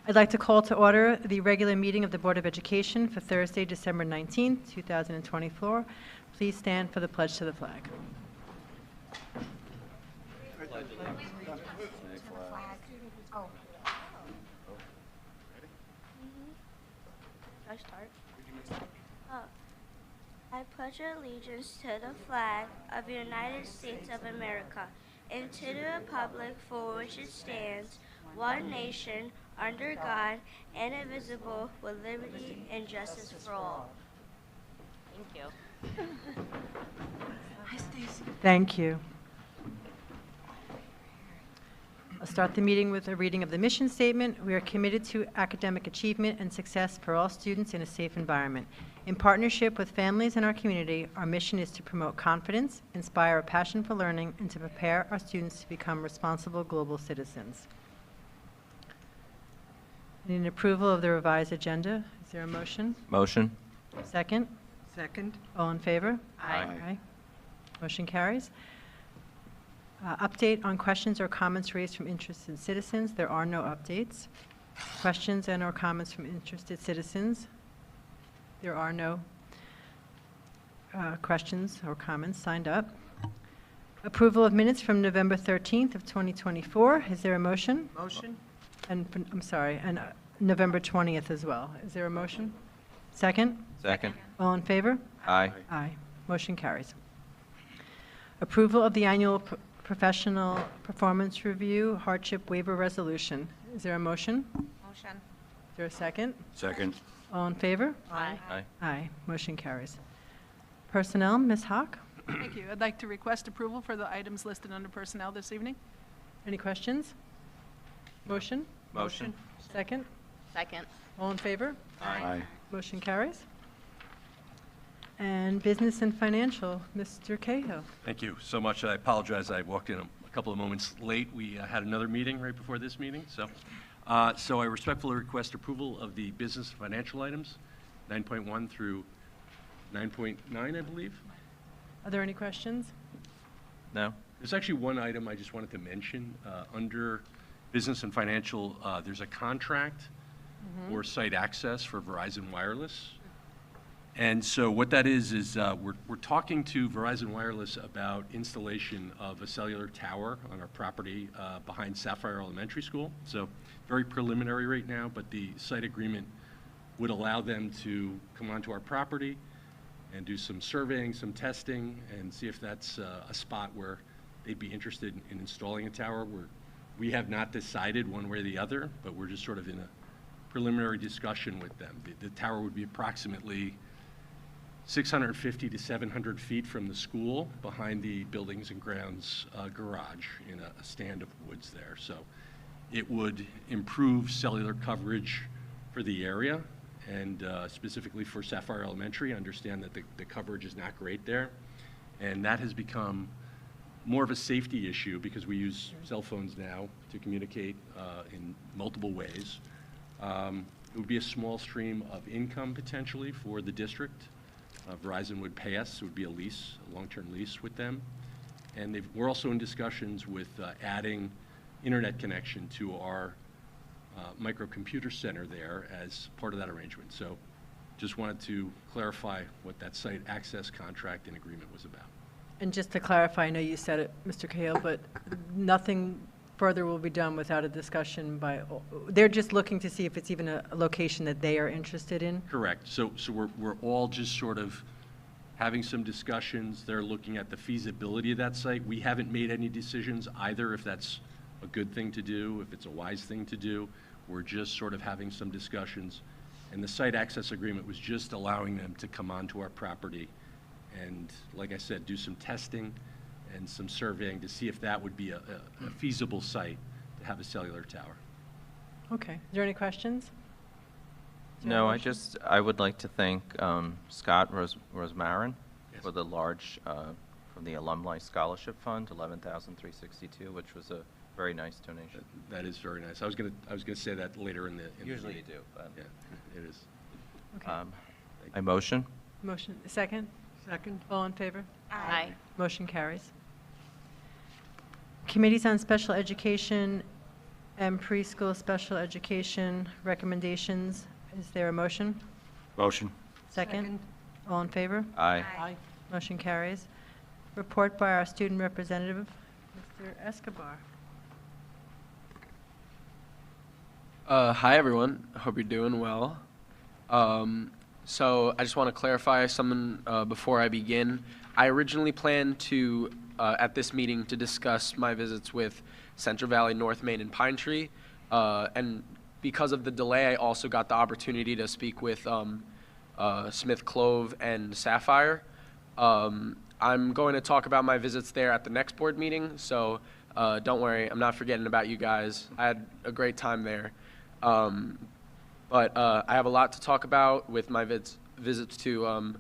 I'd like to call to order the regular meeting of the Board of Education for Thursday, December 19th, 2024. Please stand for the pledge to the flag. I start? I pledge allegiance to the flag of the United States of America and to the republic for which it stands, one nation, under God, indivisible, with liberty and justice for all. Thank you. Hi, Stacy. Thank you. I'll start the meeting with a reading of the mission statement. We are committed to academic achievement and success for all students in a safe environment. In partnership with families in our community, our mission is to promote confidence, inspire a passion for learning, and to prepare our students to become responsible global citizens. I need an approval of the revised agenda. Is there a motion? Motion. Second? Second. All in favor? Aye. Motion carries. Update on questions or comments raised from interested citizens. There are no updates. Questions and or comments from interested citizens. There are no questions or comments signed up. Approval of minutes from November 13th of 2024. Is there a motion? Motion. And I'm sorry, and November 20th as well. Is there a motion? Second? Second. All in favor? Aye. Aye. Motion carries. Approval of the annual professional performance review hardship waiver resolution. Is there a motion? Motion. Is there a second? Second. All in favor? Aye. Aye. Aye. Motion carries. Personnel, Ms. Hawk. Thank you. I'd like to request approval for the items listed under personnel this evening. Any questions? Motion? Motion. Second? Second. All in favor? Aye. Motion carries. And business and financial, Mr. Cahill. Thank you so much. I apologize. I walked in a couple of moments late. We had another meeting right before this meeting. So I respectfully request approval of the business and financial items, 9.1 through 9.9, I believe. Are there any questions? No? There's actually one item I just wanted to mention. Under business and financial, there's a contract for site access for Verizon Wireless. And so what that is we're talking to Verizon Wireless about installation of a cellular tower on our property behind Sapphire Elementary School. So very preliminary right now, but the site agreement would allow them to come onto our property and do some surveying, some testing, and see if that's a spot where they'd be interested in installing a tower. We have not decided one way or the other, but we're just sort of in a preliminary discussion with them. The tower would be approximately 650 to 700 feet from the school behind the buildings and grounds garage in a stand of woods there. So it would improve cellular coverage for the area and specifically for Sapphire Elementary. I understand that the coverage is not great there. And that has become more of a safety issue because we use cell phones now to communicate in multiple ways. It would be a small stream of income potentially for the district. Verizon would pay us. It would be a lease, a long-term lease with them. And we're also in discussions with adding internet connection to our microcomputer center there as part of that arrangement. So just wanted to clarify what that site access contract and agreement was about. And just to clarify, I know you said it, Mr. Cahill, but nothing further will be done without a discussion by, they're just looking to see if it's even a location that they are interested in? Correct. So we're all just sort of having some discussions. They're looking at the feasibility of that site. We haven't made any decisions either if that's a good thing to do, if it's a wise thing to do. We're just sort of having some discussions. And the site access agreement was just allowing them to come onto our property and, like I said, do some testing and some surveying to see if that would be a feasible site to have a cellular tower. Okay. Is there any questions? Is there a No, motion? I would like to thank Scott Rosmarin Yes. for the large, from the Alumni Scholarship Fund, $11,362, which was a very nice donation. That is very nice. I was gonna say that later in the Usually you meeting. do, but. Yeah, it is. Okay. I motion. Motion, second? Second. All in favor? Aye. Motion carries. Committees on Special Education and preschool special education recommendations. Is there a motion? Motion. Second? All in favor? Aye. Aye. Motion carries. Report by our student representative, Mr. Escobar. Hi, everyone. I hope you're doing well. So I just want to clarify something before I begin. I originally planned to, at this meeting, to discuss my visits with Central Valley, North Main, and Pine Tree. And because of the delay, I also got the opportunity to speak with Smith Clove and Sapphire. I'm going to talk about my visits there at the next board meeting, so don't worry, I'm not forgetting about you guys. I had a great time there. But I have a lot to talk about with my visits to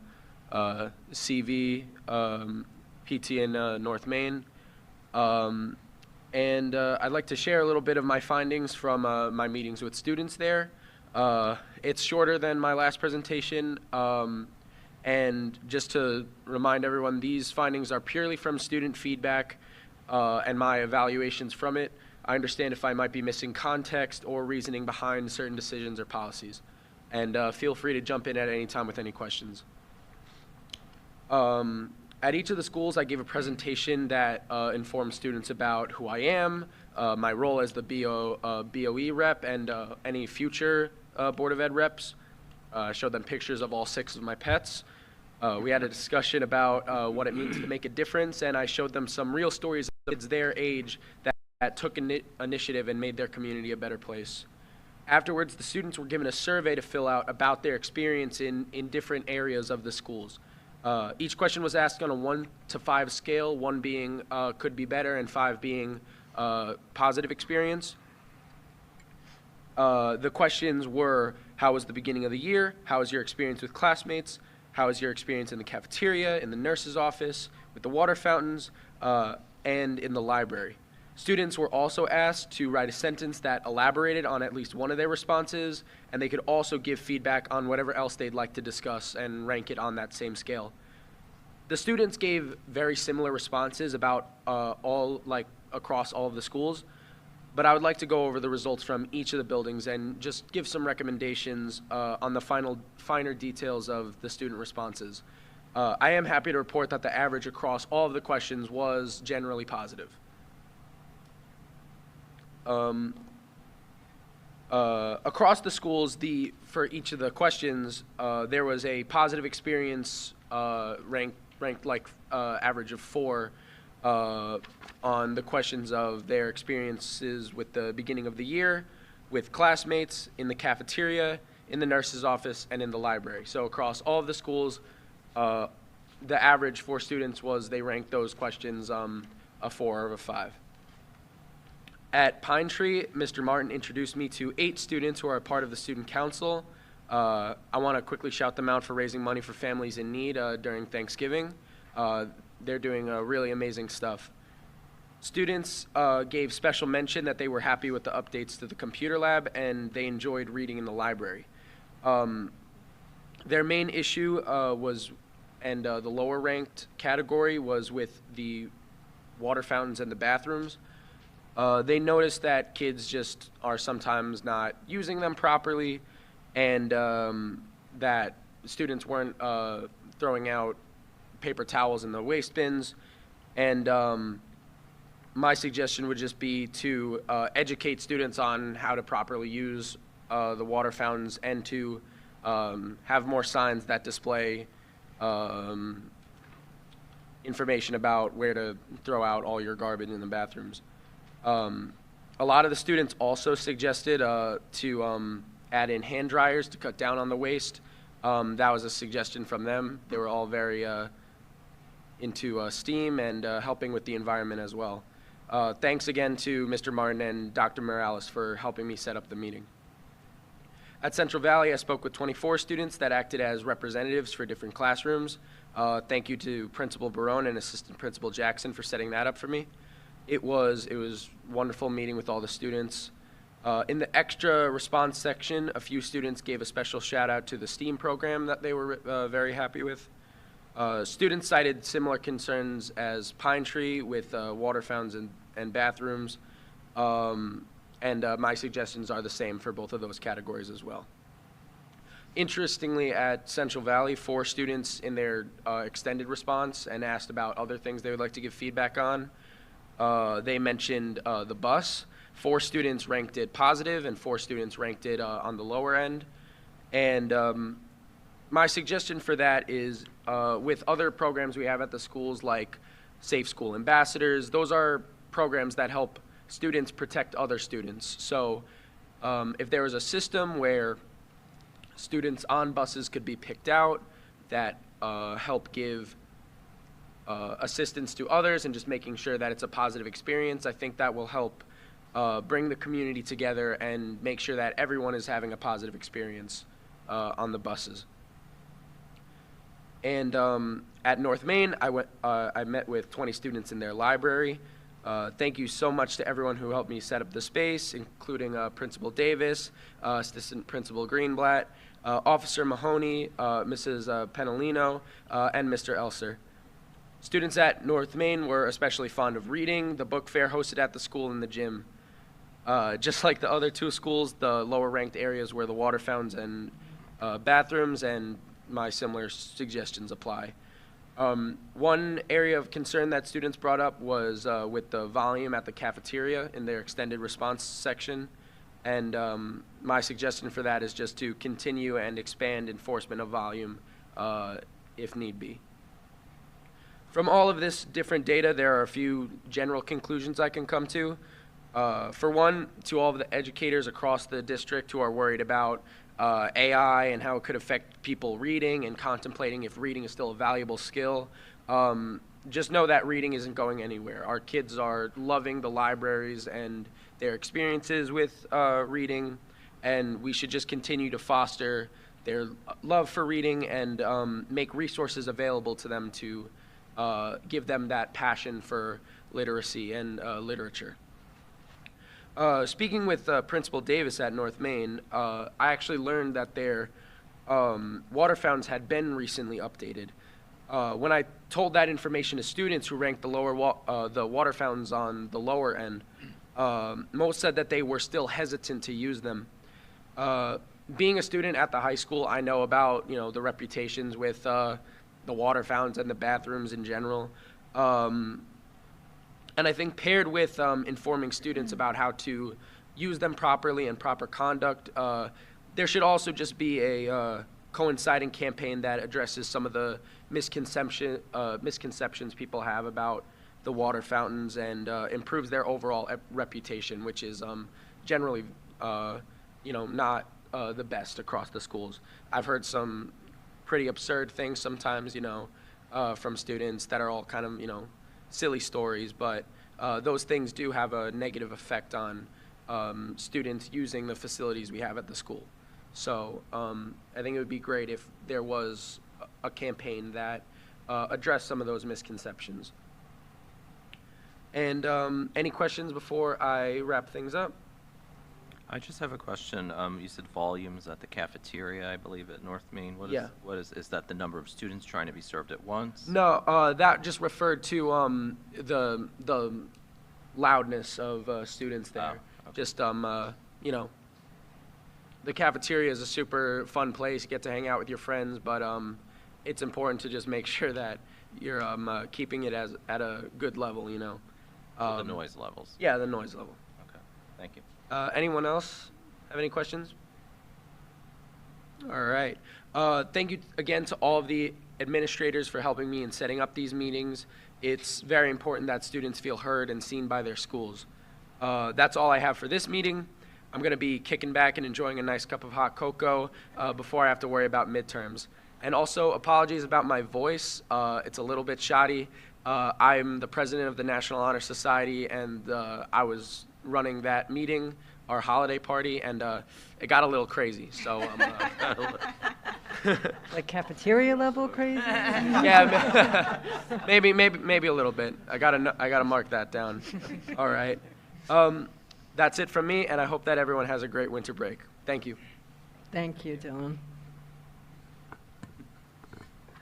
CV, PT in North Main. And I'd like to share a little bit of my findings from my meetings with students there. It's shorter than my last presentation. And just to remind everyone, these findings are purely from student feedback and my evaluations from it. I understand if I might be missing context or reasoning behind certain decisions or policies. And feel free to jump in at any time with any questions. At each of the schools, I gave a presentation that informed students about who I am, my role as the BOE rep, and any future Board of Ed reps. I showed them pictures of all 6 of my pets. We had a discussion about what it means to make a difference, and I showed them some real stories of kids their age that took initiative and made their community a better place. Afterwards, the students were given a survey to fill out about their experience in different areas of the schools. Each question was asked on a 1 to 5 scale, 1 being could be better and 5 being positive experience. The questions were, how was the beginning of the year? How was your experience with classmates? How was your experience in the cafeteria, in the nurse's office, with the water fountains, and in the library? Students were also asked to write a sentence that elaborated on at least one of their responses, and they could also give feedback on whatever else they'd like to discuss and rank it on that same scale. The students gave very similar responses about across all of the schools, but I would like to go over the results from each of the buildings and just give some recommendations on the finer details of the student responses. I am happy to report that the average across all of the questions was generally positive. Across the schools, for each of the questions, there was a positive experience ranked like average of 4 on the questions of their experiences with the beginning of the year, with classmates, in the cafeteria, in the nurse's office, and in the library. So across all of the schools, the average for students was they ranked those questions a 4 or a 5. At Pine Tree, Mr. Martin introduced me to 8 students who are a part of the student council. I want to quickly shout them out for raising money for families in need during Thanksgiving. They're doing really amazing stuff. Students gave special mention that they were happy with the updates to the computer lab and they enjoyed reading in the library. Their main issue and the lower ranked category was with the water fountains and the bathrooms. They noticed that kids just are sometimes not using them properly, and that students weren't throwing out paper towels in the waste bins. And my suggestion would just be to educate students on how to properly use the water fountains and to have more signs that display information about where to throw out all your garbage in the bathrooms. A lot of the students also suggested to add in hand dryers to cut down on the waste. That was a suggestion from them. They were all very into STEAM and helping with the environment as well. Thanks again to Mr. Martin and Dr. Morales for helping me set up the meeting. At Central Valley, I spoke with 24 students that acted as representatives for different classrooms. Thank you to Principal Barone and Assistant Principal Jackson for setting that up for me. It was wonderful meeting with all the students. In the extra response section, a few students gave a special shout out to the STEAM program that they were very happy with. Students cited similar concerns as Pine Tree with water fountains and bathrooms. And my suggestions are the same for both of those categories as well. Interestingly, at Central Valley, 4 students in their extended response and asked about other things they would like to give feedback on. They mentioned the bus. 4 students ranked it positive and 4 students ranked it on the lower end. And my suggestion for that is with other programs we have at the schools like Safe School Ambassadors, those are programs that help students protect other students. So if there was a system where students on buses could be picked out that help give assistance to others and just making sure that it's a positive experience, I think that will help bring the community together and make sure that everyone is having a positive experience on the buses. And at North Main, I met with 20 students in their library. Thank you so much to everyone who helped me set up the space, including Principal Davis, Assistant Principal Greenblatt, Officer Mahoney, Mrs. Penalino, and Mr. Elser. Students at North Main were especially fond of reading. The book fair hosted at the school and the gym. Just like the other 2 schools, the lower ranked areas were the water fountains and bathrooms, and my similar suggestions apply. One area of concern that students brought up was with the volume at the cafeteria in their extended response section. And my suggestion for that is just to continue and expand enforcement of volume if need be. From all of this different data, there are a few general conclusions I can come to. For one, to all of the educators across the district who are worried about AI and how it could affect people reading and contemplating if reading is still a valuable skill, just know that reading isn't going anywhere. Our kids are loving the libraries and their experiences with reading, and we should just continue to foster their love for reading and make resources available to them to give them that passion for literacy and literature. Speaking with Principal Davis at North Main, I actually learned that their water fountains had been recently updated. When I told that information to students who ranked the water fountains on the lower end, most said that they were still hesitant to use them. Being a student at the high school, I know about the reputations with the water fountains and the bathrooms in general. And I think paired with informing students about how to use them properly and proper conduct, there should also just be a coinciding campaign that addresses some of the misconceptions people have about the water fountains and improves their overall reputation, which is generally, not the best across the schools. I've heard some pretty absurd things sometimes, from students that are all kind of, silly stories, but those things do have a negative effect on students using the facilities we have at the school. So I think it would be great if there was a campaign that addressed some of those misconceptions. And any questions before I wrap things up? I just have a question. You said volumes at the cafeteria, I believe, at North Main. Yeah. Is that the number of students trying to be served at once? No, that just referred to the loudness of students there. Oh, okay. Just the cafeteria is a super fun place. You get to hang out with your friends, but it's important to just make sure that you're keeping it at a good level. The noise levels. Yeah, the noise level. Okay. Thank you. Anyone else have any questions? All right. Thank you again to all of the administrators for helping me in setting up these meetings. It's very important that students feel heard and seen by their schools. That's all I have for this meeting. I'm going to be kicking back and enjoying a nice cup of hot cocoa before I have to worry about midterms. And also, apologies about my voice. It's a little bit shoddy. I'm the president of the National Honor Society, and I was running that meeting, our holiday party, and it got a little crazy. So Like cafeteria level crazy? yeah, maybe a little bit. I gotta mark that down. All right. That's it from me, and I hope that everyone has a great winter break. Thank you. Thank you, Dylan.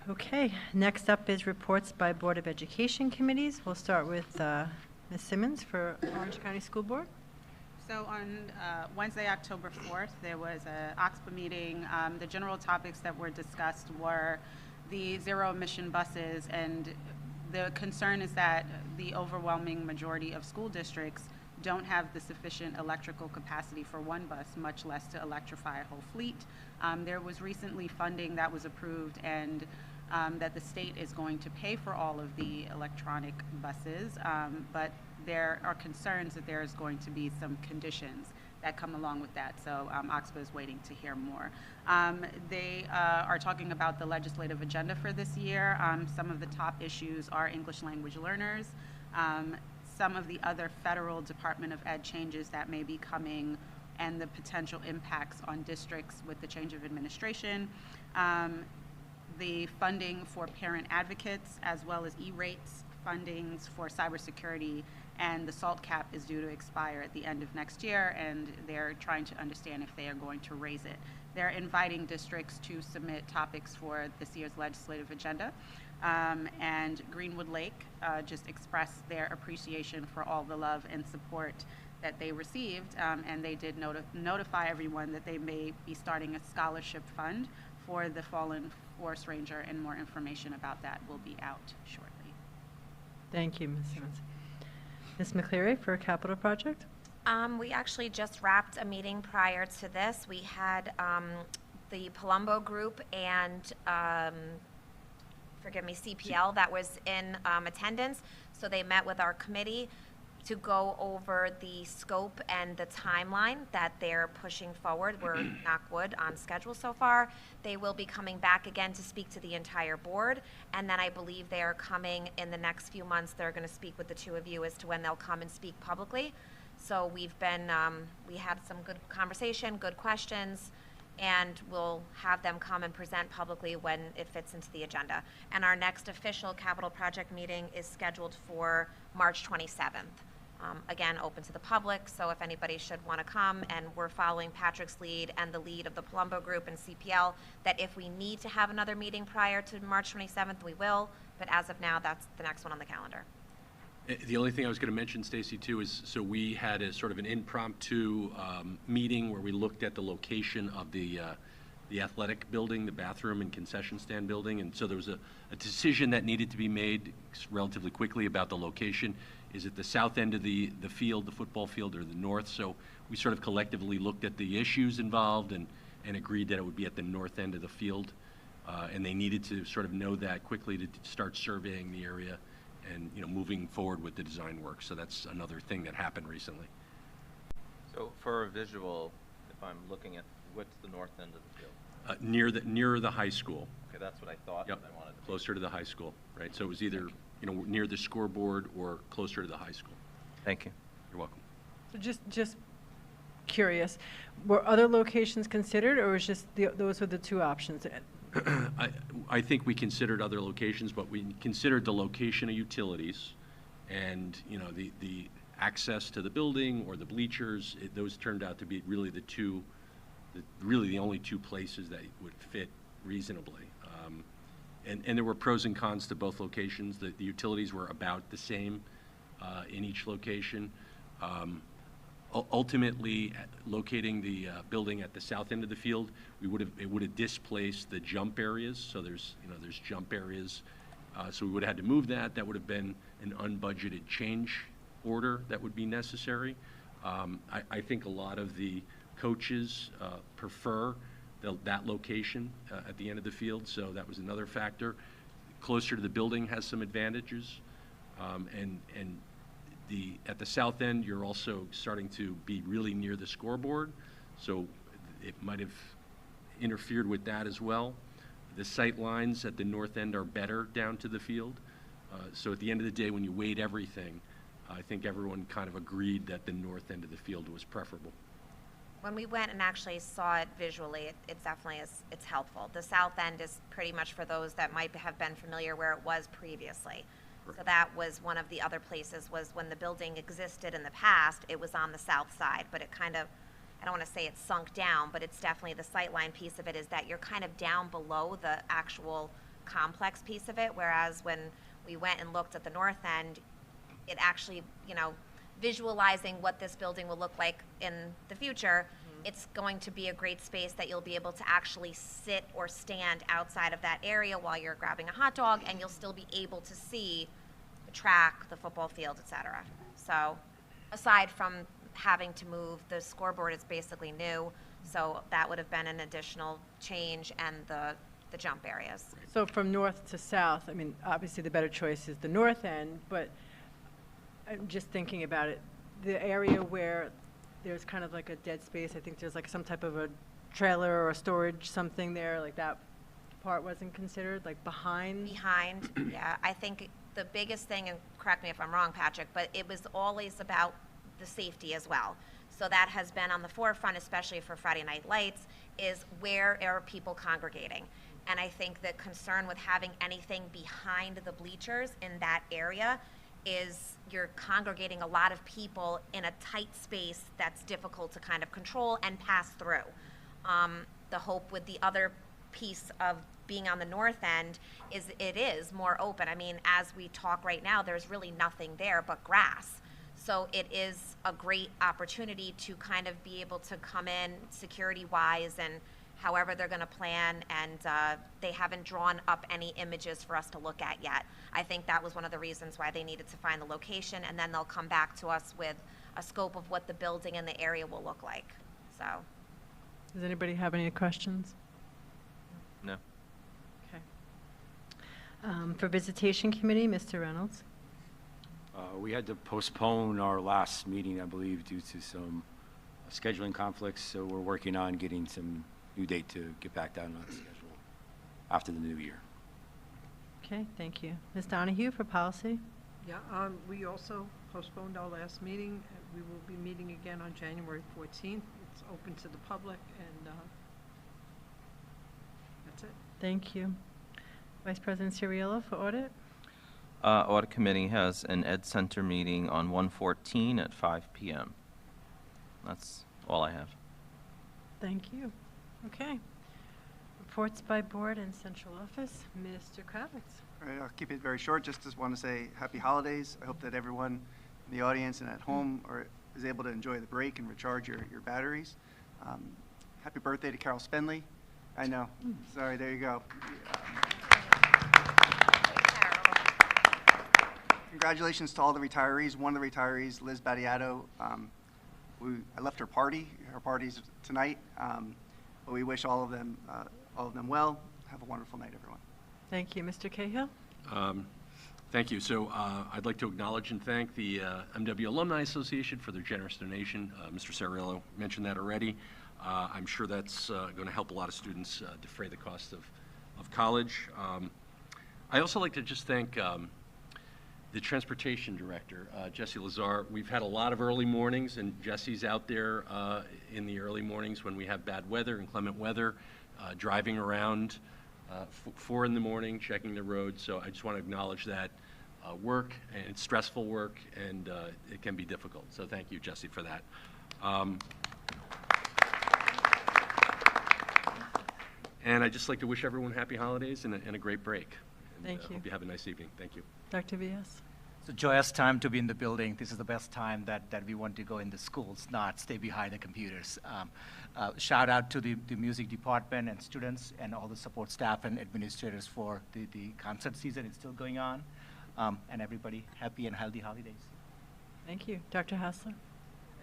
Okay, next up is reports by Board of Education committees. We'll start with Ms. Simmons for Orange County School Board. So on Wednesday, October 4th, there was a OXPA meeting. The general topics that were discussed were the zero emission buses, and the concern is that the overwhelming majority of school districts don't have the sufficient electrical capacity for one bus, much less to electrify a whole fleet. There was recently funding that was approved, and that the state is going to pay for all of the electronic buses, but there are concerns that there is going to be some conditions that come along with that. So OXPA is waiting to hear more. They are talking about the legislative agenda for this year. Some of the top issues are English language learners, some of the other federal Department of Ed changes that may be coming, and the potential impacts on districts with the change of administration, the funding for parent advocates, as well as E-rates fundings for cybersecurity, and the SALT cap is due to expire at the end of next year, and they're trying to understand if they are going to raise it. They're inviting districts to submit topics for this year's legislative agenda. And Greenwood Lake just expressed their appreciation for all the love and support that they received, and they did notify everyone that they may be starting a scholarship fund for the fallen forest ranger, and more information about that will be out shortly. Thank you, Ms. Simmons. Ms. McCleary for a capital project? We actually just wrapped a meeting prior to this. We had the Palumbo group and CPL that was in attendance. So they met with our committee to go over the scope and the timeline that they're pushing forward. We're, knock wood, on schedule so far. They will be coming back again to speak to the entire board, and then I believe they are coming in the next few months. They're going to speak with the two of you as to when they'll come and speak publicly. So we've been, we had some good conversation, good questions, and we'll have them come and present publicly when it fits into the agenda. And our next official capital project meeting is scheduled for March 27th. Again, open to the public, so if anybody should want to come, and we're following Patrick's lead and the lead of the Palumbo group and CPL, that if we need to have another meeting prior to March 27th, we will, but as of now, that's the next one on the calendar. The only thing I was going to mention, Stacy, too, is so we had a sort of an impromptu meeting where we looked at the location of the athletic building, the bathroom and concession stand building, and so there was a decision that needed to be made relatively quickly about the location. Is it the south end of the field, the football field, or the north? So we sort of collectively looked at the issues involved and agreed that it would be at the north end of the field, and they needed to sort of know that quickly to start surveying the area and, you know, moving forward with the design work. So that's another thing that happened recently. So for a visual, if I'm looking at what's the north end of the field? Near the high school. Okay, that's what I thought. Yep, I wanted to closer to the high school, right? So it was either, you know, near the scoreboard or closer to the high school. Thank you. You're welcome. So just curious, were other locations considered, or was just those were the two options? I think we considered other locations, but we considered the location of utilities and, you know, the access to the building or the bleachers. Those turned out to be really the only two places that would fit reasonably. And there were pros and cons to both locations. The utilities were about the same in each location. Ultimately, locating the building at the south end of the field, it would have displaced the jump areas. So there's jump areas. So we would have had to move that. That would have been an unbudgeted change order that would be necessary. I think a lot of the coaches prefer that location at the end of the field, so that was another factor. Closer to the building has some advantages, and at the south end, you're also starting to be really near the scoreboard, so it might have interfered with that as well. The sight lines at the north end are better down to the field, so at the end of the day, when you weighed everything, I think everyone kind of agreed that the north end of the field was preferable. When we went and actually saw it visually, it definitely is, it's helpful. The south end is pretty much for those that might have been familiar where it was previously. So that was one of the other places, was when the building existed in the past, it was on the south side, but it kind of, I don't want to say it's sunk down, but it's definitely the sightline piece of it is that you're kind of down below the actual complex piece of it, whereas when we went and looked at the north end, it actually, you know, visualizing what this building will look like in the future, it's going to be a great space that you'll be able to actually sit or stand outside of that area while you're grabbing a hot dog, and you'll still be able to see the track, the football field, etc. So aside from having to move, the scoreboard is basically new, so that would have been an additional change, and the jump areas. So from north to south, I mean, obviously the better choice is the north end, but I'm just thinking about it, the area where there's kind of like a dead space, I think there's like some type of a trailer or a storage something there, like that part wasn't considered, like behind? Behind, yeah. I think the biggest thing, and correct me if I'm wrong, Patrick, but it was always about the safety as well. So that has been on the forefront, especially for Friday Night Lights, is where are people congregating? And I think the concern with having anything behind the bleachers in that area is you're congregating a lot of people in a tight space that's difficult to kind of control and pass through. The hope with the other piece of being on the north end is it is more open. I mean, as we talk right now, there's really nothing there but grass. So it is a great opportunity to kind of be able to come in security-wise and however they're going to plan, and they haven't drawn up any images for us to look at yet. I think that was one of the reasons why they needed to find the location, and then they'll come back to us with a scope of what the building and the area will look like. So, Does anybody have any questions? No. Okay. For Visitation Committee, Mr. Reynolds. We had to postpone our last meeting, I believe, due to some scheduling conflicts, so we're working on getting some new date to get back down on the schedule after the new year. Okay, thank you. Ms. Donahue for Policy. Yeah, we also postponed our last meeting. We will be meeting again on January 14th. It's open to the public, and that's it. Thank you. Vice President Ciriello for Audit. Audit Committee has an Ed Center meeting on 1/14 at 5 p.m. That's all I have. Thank you. Okay. Reports by Board and Central Office. Mr. Kravitz. All right, I'll keep it very short. Just want to say happy holidays. I hope that everyone in the audience and at home is able to enjoy the break and recharge your batteries. Happy birthday to Carol Spenley. I know. Sorry, there you go. Congratulations to all the retirees. One of the retirees, Liz Battiato, I left her party. Her party's tonight. But we wish all of them well. Have a wonderful night, everyone. Thank you. Mr. Cahill. Thank you. So I'd like to acknowledge and thank the MW Alumni Association for their generous donation. Mr. Ciriello mentioned that already. I'm sure that's going to help a lot of students defray the cost of college. I also like to just thank the transportation director, Jesse Lazar. We've had a lot of early mornings, and Jesse's out there in the early mornings when we have bad weather, inclement weather, driving around 4 in the morning, checking the road. So I just want to acknowledge that work, and it's stressful work, and it can be difficult. So thank you, Jesse, for that. And I'd just like to wish everyone happy holidays and a great break. And, Thank you. Hope you have a nice evening. Thank you. Dr. Vias. It's a joyous time to be in the building. This is the best time that we want to go in the schools, not stay behind the computers. Shout out to the music department and students and all the support staff and administrators for the concert season. It's still going on. And everybody, happy and healthy holidays. Thank you. Dr. Hassler.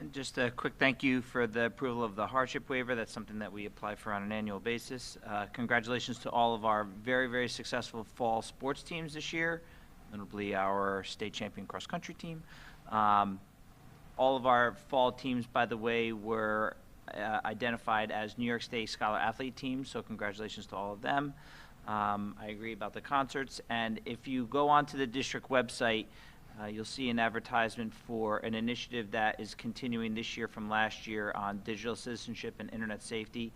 And just a quick thank you for the approval of the hardship waiver. That's something that we apply for on an annual basis. Congratulations to all of our very, very successful fall sports teams this year, notably our state champion cross country team. All of our fall teams, by the way, were identified as New York State Scholar Athlete teams, so congratulations to all of them. I agree about the concerts, and if you go onto the district website, you'll see an advertisement for an initiative that is continuing this year from last year on digital citizenship and internet safety.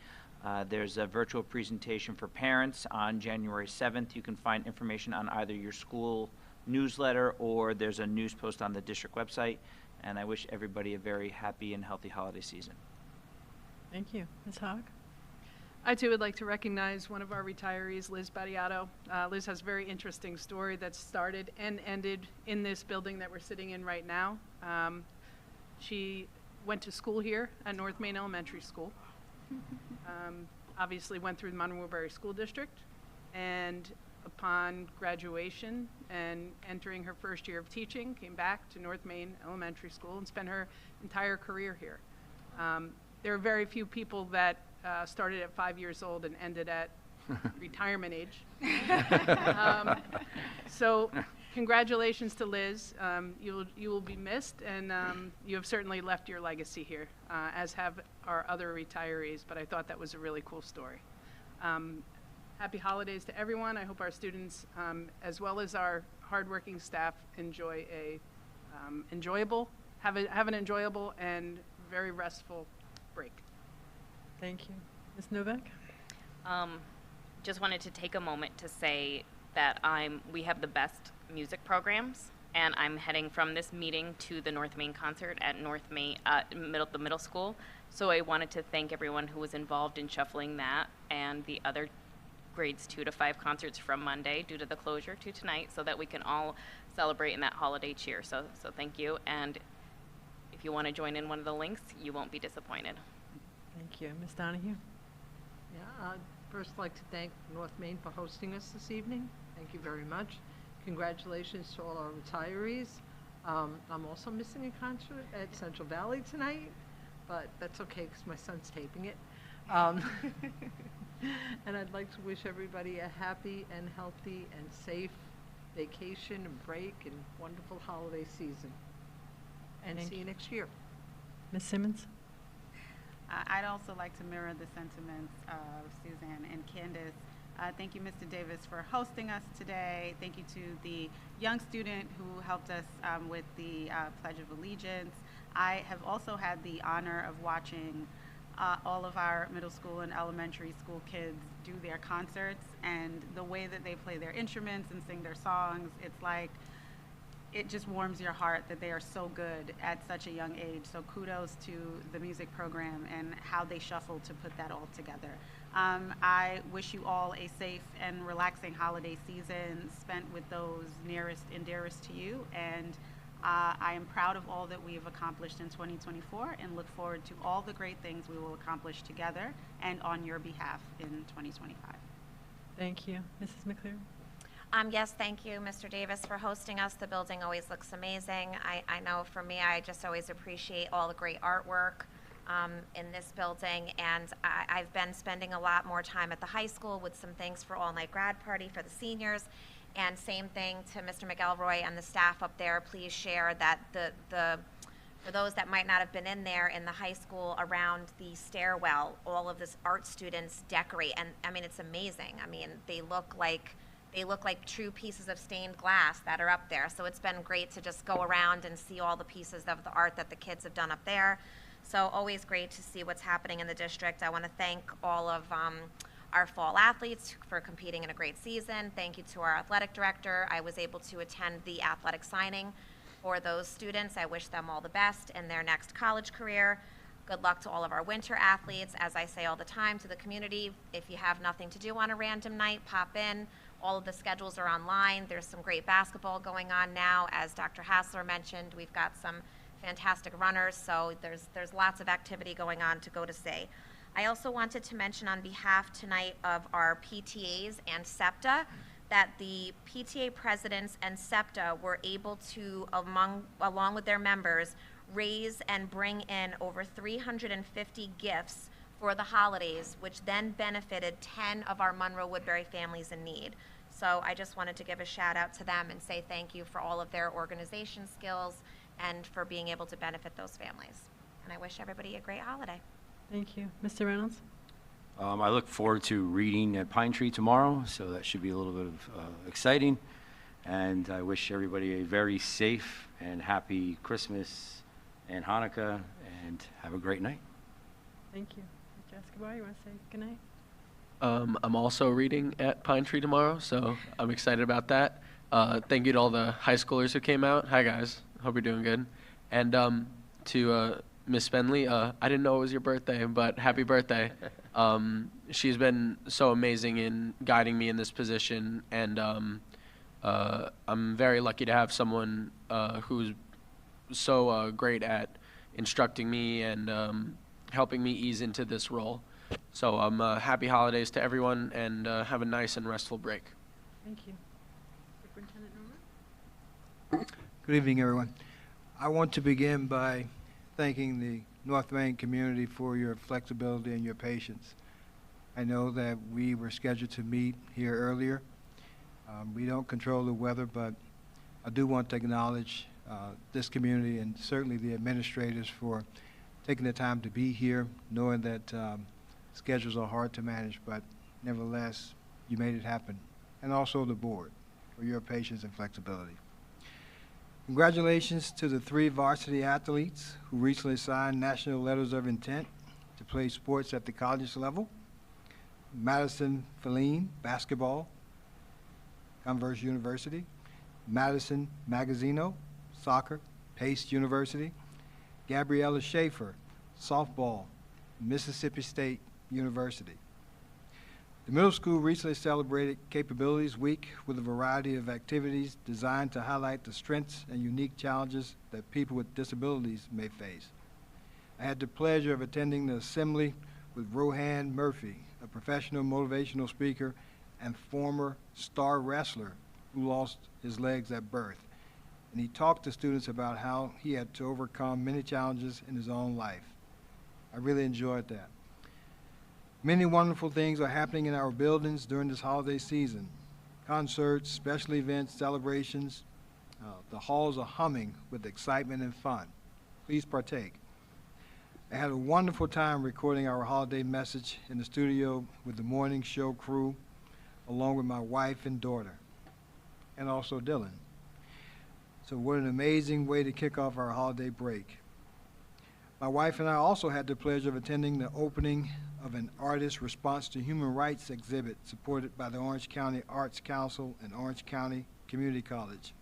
There's a virtual presentation for parents on January 7th. You can find information on either your school newsletter or there's a news post on the district website. And I wish everybody a very happy and healthy holiday season. Thank you. Ms. Hogg. I too would like to recognize one of our retirees, Liz Battiato. Liz has a very interesting story that started and ended in this building that we're sitting in right now. She went to school here at North Main Elementary School. Obviously went through the Monroe-Woodbury School District, and upon graduation and entering her first year of teaching, came back to North Main Elementary School and spent her entire career here. There are very few people that started at 5 years old and ended at retirement age. So congratulations to Liz. You will be missed, and you have certainly left your legacy here, as have our other retirees, but I thought that was a really cool story. Happy holidays to everyone. I hope our students, as well as our hardworking staff, enjoy have an enjoyable and very restful break. Thank you. Ms. Novak? Just wanted to take a moment to say that we have the best music programs, and I'm heading from this meeting to the North Main concert at North Main, the middle school. So I wanted to thank everyone who was involved in shuffling that and the other grades 2 to 5 concerts from Monday due to the closure to tonight, so that we can all celebrate in that holiday cheer. So thank you, and if you want to join in one of the links, you won't be disappointed. Thank you. Ms. Donahue? Yeah, I'd first like to thank North Main for hosting us this evening. Thank you very much. Congratulations to all our retirees. I'm also missing a concert at Central Valley tonight, but that's okay because my son's taping it. And I'd like to wish everybody a happy and healthy and safe vacation and break and wonderful holiday season. And see you next year. Ms. Simmons? I'd also like to mirror the sentiments of Suzanne and Candace. Thank you, Mr. Davis, for hosting us today. Thank you to the young student who helped us with the Pledge of Allegiance. I have also had the honor of watching all of our middle school and elementary school kids do their concerts, and the way that they play their instruments and sing their songs, it's like, it just warms your heart that they are so good at such a young age. So kudos to the music program and how they shuffle to put that all together. I wish you all a safe and relaxing holiday season spent with those nearest and dearest to you. And I am proud of all that we have accomplished in 2024 and look forward to all the great things we will accomplish together and on your behalf in 2025. Thank you. Mrs. McCleary? Yes, thank you, Mr. Davis, for hosting us. The building always looks amazing. I know for me, I just always appreciate all the great artwork in this building, and I've been spending a lot more time at the high school with some things for all-night grad party for the seniors. And same thing to Mr. McElroy and the staff up there. Please share that for those that might not have been in there in the high school, around the stairwell, all of this art students decorate, and I mean, it's amazing. I mean, they look like true pieces of stained glass that are up there. So it's been great to just go around and see all the pieces of the art that the kids have done up there. So always great to see what's happening in the district. I want to thank all of our fall athletes for competing in a great season. Thank you to our athletic director. I was able to attend the athletic signing for those students. I wish them all the best in their next college career. Good luck to all of our winter athletes. As I say all the time to the community, if you have nothing to do on a random night, pop in. All of the schedules are online. There's some great basketball going on now. As Dr. Hassler mentioned, we've got some fantastic runners, so there's lots of activity going on to go to see. I also wanted to mention on behalf tonight of our PTAs and SEPTA that the PTA presidents and SEPTA were able to, along with their members, raise and bring in over 350 gifts for the holidays, which then benefited 10 of our Monroe-Woodbury families in need. So I just wanted to give a shout out to them and say thank you for all of their organization skills and for being able to benefit those families. And I wish everybody a great holiday. Thank you. Mr. Reynolds? I look forward to reading at Pine Tree tomorrow, so that should be a little bit of exciting. And I wish everybody a very safe and happy Christmas and Hanukkah, and have a great night. Thank you. Mr. Escobar, you want to say goodnight? I'm also reading at Pine Tree tomorrow, so I'm excited about that. Thank you to all the high schoolers who came out. Hi, guys. Hope you're doing good. And to Miss Spenley, I didn't know it was your birthday, but happy birthday. She's been so amazing in guiding me in this position, and I'm very lucky to have someone who's so great at instructing me and helping me ease into this role. So happy holidays to everyone, and have a nice and restful break. Thank you. Superintendent Norman? Good evening, everyone. I want to begin by thanking the North Main community for your flexibility and your patience. I know that we were scheduled to meet here earlier. We don't control the weather, but I do want to acknowledge this community and certainly the administrators for taking the time to be here, knowing that schedules are hard to manage, but nevertheless, you made it happen. And also the board for your patience and flexibility. Congratulations to the 3 varsity athletes who recently signed national letters of intent to play sports at the college level. Madison Feline, basketball, Converse University. Madison Magazzino, soccer, Pace University. Gabriella Schaefer, softball, Mississippi State University. The middle school recently celebrated Capabilities Week with a variety of activities designed to highlight the strengths and unique challenges that people with disabilities may face. I had the pleasure of attending the assembly with Rohan Murphy, a professional motivational speaker and former star wrestler who lost his legs at birth. And he talked to students about how he had to overcome many challenges in his own life. I really enjoyed that. Many wonderful things are happening in our buildings during this holiday season. Concerts, special events, celebrations. The halls are humming with excitement and fun. Please partake. I had a wonderful time recording our holiday message in the studio with the morning show crew, along with my wife and daughter, and also Dylan. So what an amazing way to kick off our holiday break. My wife and I also had the pleasure of attending the opening of an Artist Response to Human Rights exhibit supported by the Orange County Arts Council and Orange County Community College.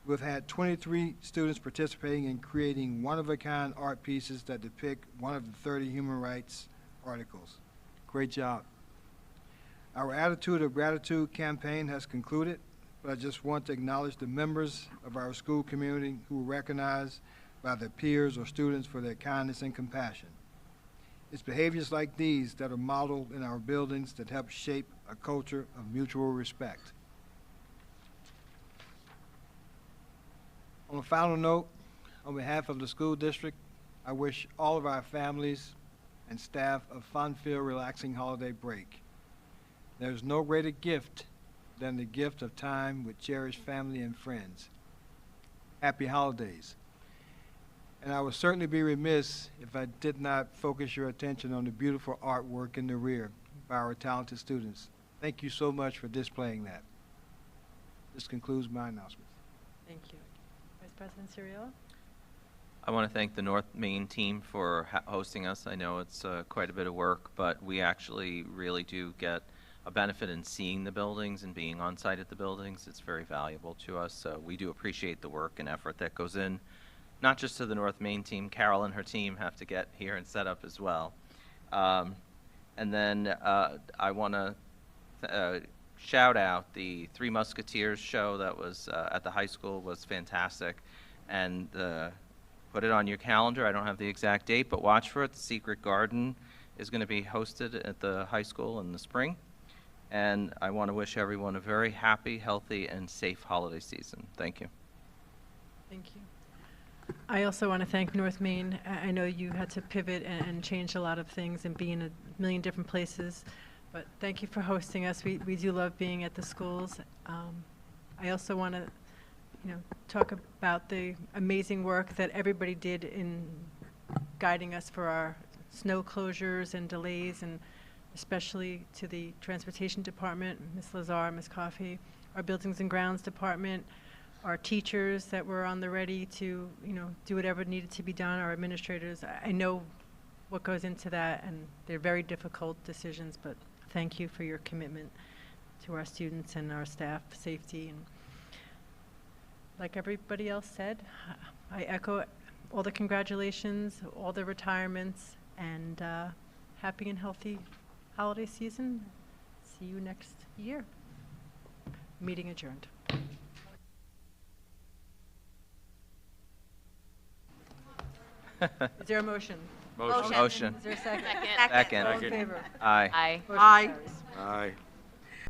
We've had 23 students participating in creating one-of-a-kind art pieces that depict one of the 30 human rights articles. Great job. Our Attitude of Gratitude campaign has concluded, but I just want to acknowledge the members of our school community who were recognized by their peers or students for their kindness and compassion. It's behaviors like these that are modeled in our buildings that help shape a culture of mutual respect. On a final note, on behalf of the school district, I wish all of our families and staff a fun-filled, relaxing holiday break. There's no greater gift than the gift of time with cherished family and friends. Happy holidays. And I would certainly be remiss if I did not focus your attention on the beautiful artwork in the rear by our talented students. Thank you so much for displaying that. This concludes my announcements. Thank you. Vice President Ciriello? I want to thank the North Main team for hosting us. I know it's quite a bit of work, but we actually really do get a benefit in seeing the buildings and being on site at the buildings. It's very valuable to us, so we do appreciate the work and effort that goes in. Not just to the North Main team, Carol and her team have to get here and set up as well. And then I want to shout out the Three Musketeers show that was at the high school was fantastic. And put it on your calendar. I don't have the exact date, but watch for it. The Secret Garden is going to be hosted at the high school in the spring. And I want to wish everyone a very happy, healthy, and safe holiday season. Thank you. Thank you. I also want to thank North Main. I know you had to pivot and change a lot of things and be in a million different places, but thank you for hosting us. We do love being at the schools. I also want to, talk about the amazing work that everybody did in guiding us for our snow closures and delays, and especially to the transportation department, Ms. Lazar, Ms. Coffey, our buildings and grounds department, our teachers that were on the ready to, do whatever needed to be done, our administrators. I know what goes into that, and they're very difficult decisions, but thank you for your commitment to our students and our staff safety. And like everybody else said, I echo all the congratulations, all the retirements, and happy and healthy holiday season. See you next year. Meeting adjourned. Is there a motion? Motion. Motion. Is there a second? Second. Second. All in favor? Aye. Aye. Motion Aye. carries. Aye.